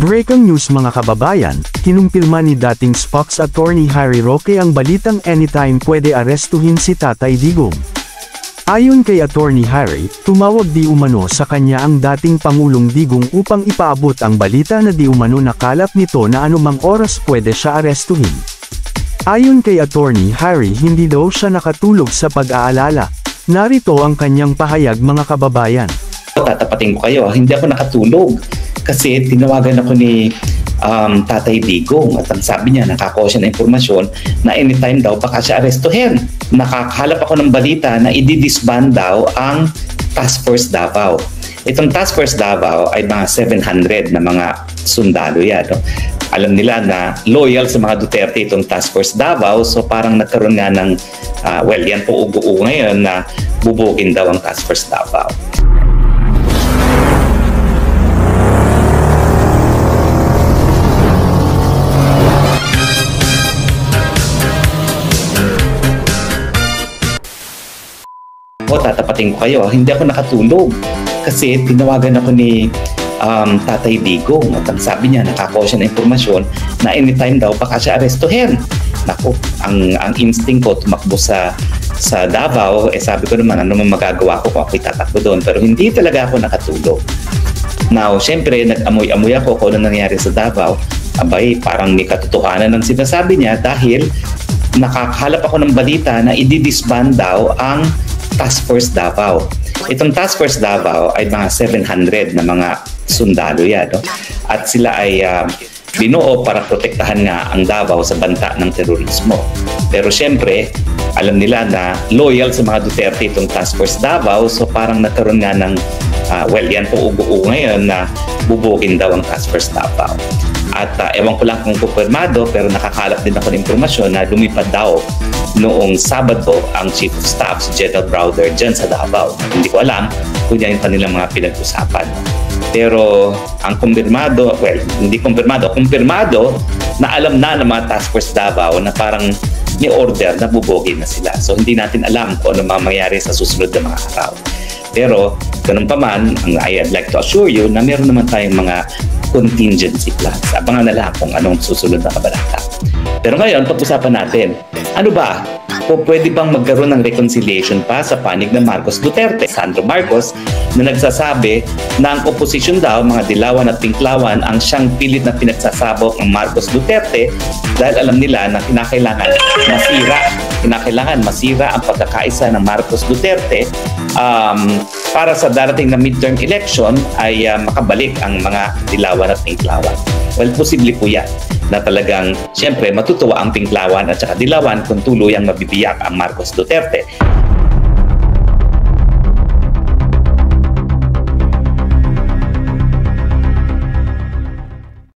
Breaking news mga kababayan, kinumpirma ni dating Fox attorney Harry Roque ang balitang anytime pwede arestuhin si Tatay Digong. Ayon kay attorney Harry, tumawag di umano sa kanya ang dating Pangulong Digong upang ipaabot ang balita na di umano nakalap nito na anumang oras pwede siya arestuhin. Ayon kay attorney Harry, hindi daw siya nakatulog sa pag-aalala. Narito ang kanyang pahayag mga kababayan. Tatapatin ko kayo, hindi ako nakatulog kasi tinawagan ako ni Tatay Digong at ang sabi niya, nakakuha siya ng impormasyon na anytime daw baka siya arestuhin. Nakakalap ako ng balita na i-disband daw ang Task Force Davao. Itong Task Force Davao ay mga 700 na mga sundalo yan. No? Alam nila na loyal sa mga Duterte itong Task Force Davao, so parang nagkaroon nga ng, yan po ugo-ugo ngayon na bubugin daw ang Task Force Davao. Tatapatin ko kayo, hindi ako nakatulog kasi tinawagan ako ni Tatay Digong at ang sabi niya, nakakuha siya ng impormasyon na anytime daw baka siya arestuhin. Naku, ang instinct ko tumakbo sa Davao, sabi ko naman ano man magagawa ko kung ako'y tatakbo doon, pero hindi talaga ako nakatulog. Now, syempre nag-amoy-amoy ako kung ano nangyari sa Davao. Abay, parang may katotohanan ng sinasabi niya dahil nakakalap ako ng balita na i-disband daw ang Task Force Davao. Itong Task Force Davao ay mga 700 na mga sundalo yan. No? At sila ay binuo para protektahan nga ang Davao sa banta ng terorismo. Pero syempre, alam nila na loyal sa mga Duterte itong Task Force Davao, so parang nagkaroon nga ng, yan po ugo-ugo ngayon na bubugin daw ang Task Force Davao. At ewan ko lang kung kumpirmado, pero nakakalap din ako ng impormasyon na lumipad daw noong Sabado ang Chief of Staff, si General Browder, dyan sa Davao. Hindi ko alam kung yan yung kanilang mga pinag-usapan. Pero ang kumpirmado, hindi kumpirmado na alam na ng mga Task Force Davao na parang may order na bubogin na sila. So hindi natin alam kung ano mangyayari sa susunod na mga araw. Pero ganun pa man, I'd like to assure you na meron naman tayong mga contingency plans. Abangan na lang kung anong susunod na kabalata. Pero ngayon, pag-usapan natin, ano ba? O pwede bang magkaroon ng reconciliation pa sa panig ng Marcos Duterte? Sandro Marcos na nagsasabi na ang opposition daw, mga dilawan at pinklawan, ang siyang pilit na pinagsasabok ng Marcos Duterte dahil alam nila na kinakailangan masira ang pagkakaisa ng Marcos Duterte para sa darating na midterm election ay makabalik ang mga dilawan at pinklawan. Well, posible po yan na talagang, siyempre, matutuwa ang pinklawan at saka dilawan kung tuluyang mabibiyak ang Marcos Duterte.